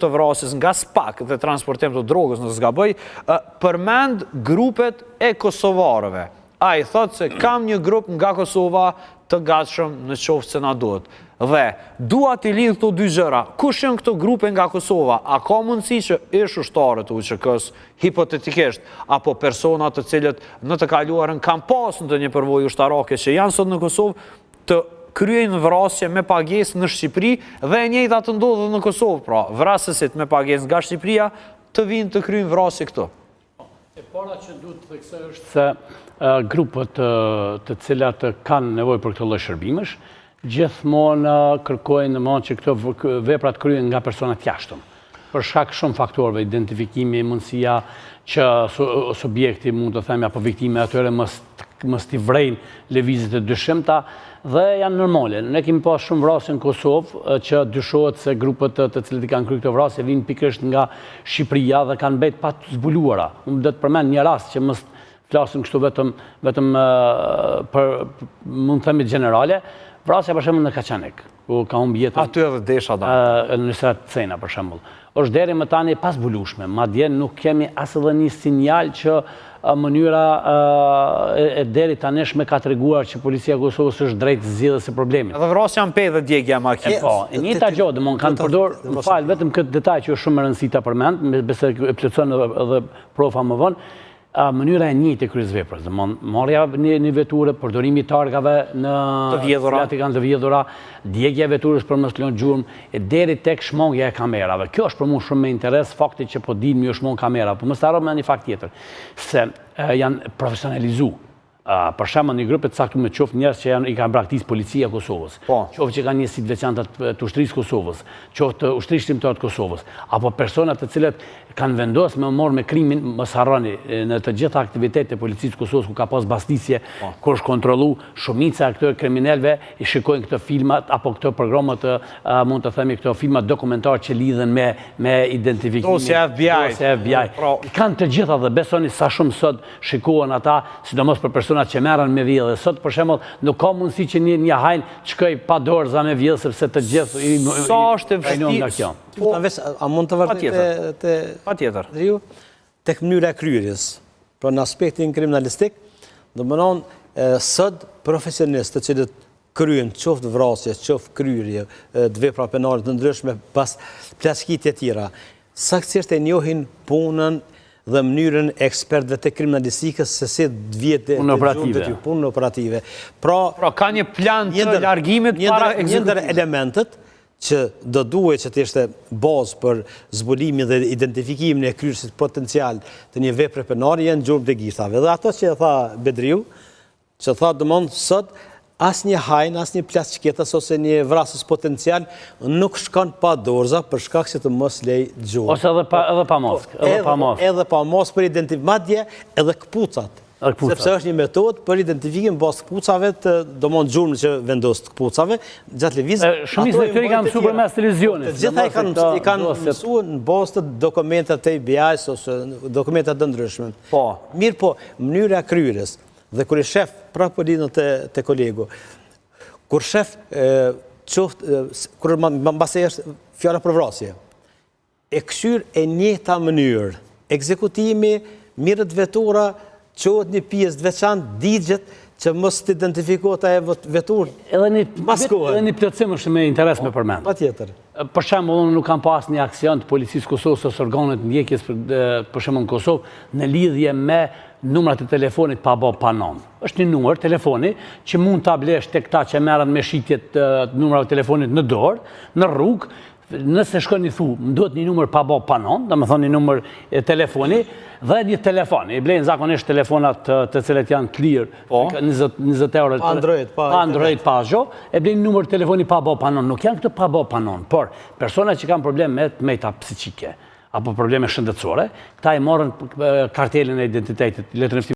të vrasjes nga SPAK dhe transportim të drogës nëse s'gaboj, përmend grupet e kosovarëve. A i thot se kam një grup nga Kosova të gatshëm në qoftë se na duhet. Dhe dua t'i lidh këto dy gjëra. Kush janë këto grupe nga Kosova? A ka mundësi që ish ushtarët të UÇK-s hipotetikisht apo persona të cilët në të kaluarën kanë pasur ndonjë përvojë ushtarake që janë sot në Kosovë të kryejnë vrasje me pagesë në Shqipëri dhe e njëjta të ndodhet në Kosovë, pra vrasësit me pagesë nga Shqipëria të vinë të kryejnë vrasje këtu. E para që duhet të theksoj është se grupët të cilat kanë nevojë për këtë lloj shërbimesh, gjithmonë kërkojnë që këto veprat kryhen nga persona të jashtëm. Për shkak shumë faktorëve, identifikimi, mundësia që subjekti mund të themi apo viktime atyre mos t'i vrejnë lëvizjet e dyshimta dhe janë normale. Ne kemi pas shumë vrasje në Kosovë që dyshohet se grupet të cilët i kanë kryer këto vrasje vinë pikërisht nga Shqipëria dhe kanë mbet pa të zbuluara. Unë do të përmend një rast që mos flasim kështu vetëm për mund të themi generale. Vrasja për shembull në Kaçanik, ku ka humbur jetën. Aty edhe desha në Srat Cena për shembull. Është deri më tani pas zbulueshme, madje nuk kemi as edhe një sinjal që mënyra e deri tanishme ka treguar që policia e Kosovës është drejt zgjidhjes së problemit. Edhe vrasja në pedë dhe djegja makinë. Po, e njëjta gjë, domthon kanë përdor, më fal, vetëm këtë detaj që është shumë e rëndësishme ta përmend, besoj e plotson edhe profa më vonë. Mënyra e njëjtë e kryes veprës, domthon marrja në veturë, përdorimi i targave në të vjedhura, të vjedhura, djegja e veturës për mos lënë gjurmë, e deri tek shmangja e kamerave. Kjo është për mua shumë me interes fakti që po dinë më shmong kamera, por mos harrojmë një fakt tjetër, se janë profesionalizuar. Për shembull, një grup të caktuar me qoftë njerëz që i kanë braktisë policia e Kosovës, qoftë që kanë një sit veçantë të ushtrisë Kosovës, qoftë ushtrisë shtimtare të Kosovës, apo persona të cilët kanë vendosur me marrë me krimin, mos harroni, në të gjitha aktivitetet e policisë Kosovës ku ka pas bastisje, kur është kontrollu, shumica e këtyre kriminalëve i shikojnë këto filmat apo këto programa mund të themi këto filma dokumentar që lidhen me identifikimin. Dosja FBI. Kanë të gjitha dhe besoni sa shumë sot shikohen ata, sidomos për personat që merren me vjedhje. Sot për shembull nuk ka mundësi që një hajn shkoj pa dorza me vjedhje sepse të gjithë sa është nga kjo. A mund të vërtetë patjetër. Tek mënyra e kryerjes, pra në aspektin kriminalistik, domethënë sot profesionistë të cilët kryen qoftë vrasje, qoftë kryerje, të vepra penale të ndryshme pas plaçkitje të tjera, saktësisht e njohin punën dhe mënyrën e ekspertëve të kriminalistikës se si vjetë punë operative. Pra ka një plan të largimit para ekzekutimit. Një ndër elementet që do duhet që të ishte bazë për zbulimin dhe identifikimin e kryerësit potencial të një vepre penale janë gjurmë të gishtave. Dhe ato që tha Bedriu, që tha domon sot as një hajn, as një plaçketës ose një vrasës potencial nuk shkon pa dorza për shkak se të mos lej gjurmë. Ose edhe pa mosk. Edhe pa mosk për identifikim, madje edhe këpucat. Sepse është një metodë për identifikim bazë këpucave të domon gjurmë që vendos të këpucave gjatë lëvizjes. Shumica e tyre kanë mësuar përmes televizionit. Të gjitha i kanë mësuar në bazë të dokumentave të FBI-s ose dokumente të ndryshme. Po, mirë po, mënyra e kryerjes dhe kur i shef pra po lidhën te kolegu. Kur shef kur mbase është fjala për vrasje, e këshyr e njëjta mënyrë, ekzekutimi, mirët vetura, qohet një pjesë të veçantë, digjet që mos të identifikohet ajo veturë. Edhe një plotësim është me interes me përmend. Patjetër. Për shembull, unë nuk kam pas një aksion të policisë Kosovës ose organet ndjekjes për shembull në Kosovë në lidhje me numrat e telefonit pa bë pa nom. Është një numër telefoni që mund ta blesh tek ta që merren me shitjet të numrave të telefonit në dorë, në rrugë. Nëse shkon i thu, më duhet një numër pa bë pa nom, domethënë një numër telefoni dhe një telefon. I blejnë zakonisht telefonat të cilët janë clear, 20 euro. Android pa asgjë, e blejnë numër telefoni pa bë pa nom. Nuk janë këto pa bë pa nom, por persona që kanë problem me meta psiqike apo probleme shëndetësore, këta i morën kartelin e identitetit, letrën